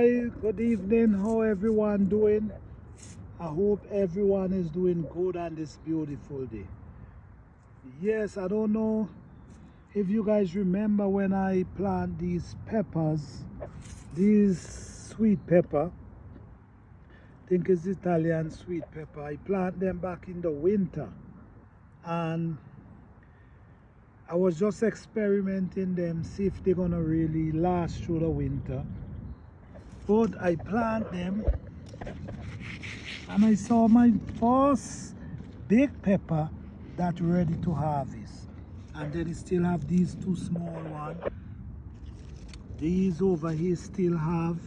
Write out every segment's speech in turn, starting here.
Hi, good evening. How everyone doing? I hope everyone is doing good on this beautiful day. Yes, I don't know if you guys remember when I plant these peppers, these sweet pepper, I think it's Italian sweet pepper. I plant them back in the winter, and I was just experimenting them, see if they're gonna really last through the winter. But I plant them and I saw my first big pepper that ready to harvest, and then it still have these two small ones. These over here still have,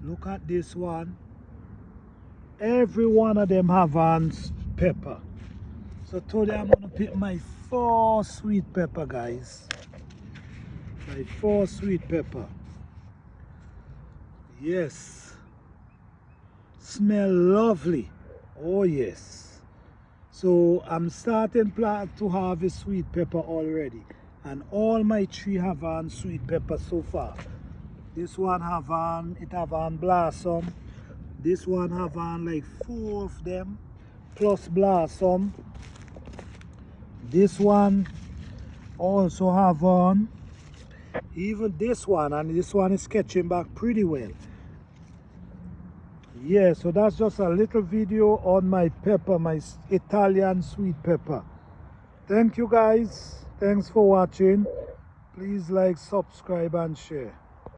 look at this one, every one of them have one pepper. So today I'm gonna pick my first sweet pepper, guys. My first sweet pepper. Yes, smell lovely. Oh yes. So I'm starting plant to harvest sweet pepper already, and all my tree have on sweet pepper so far. This one have on, it have on blossom. This one have on like 4 of them plus blossom. This one also have on, even this one, and this one is catching back pretty well. Yeah, so that's just a little video on my pepper, my Italian sweet pepper. Thank you guys. Thanks for watching. Please like, subscribe and share.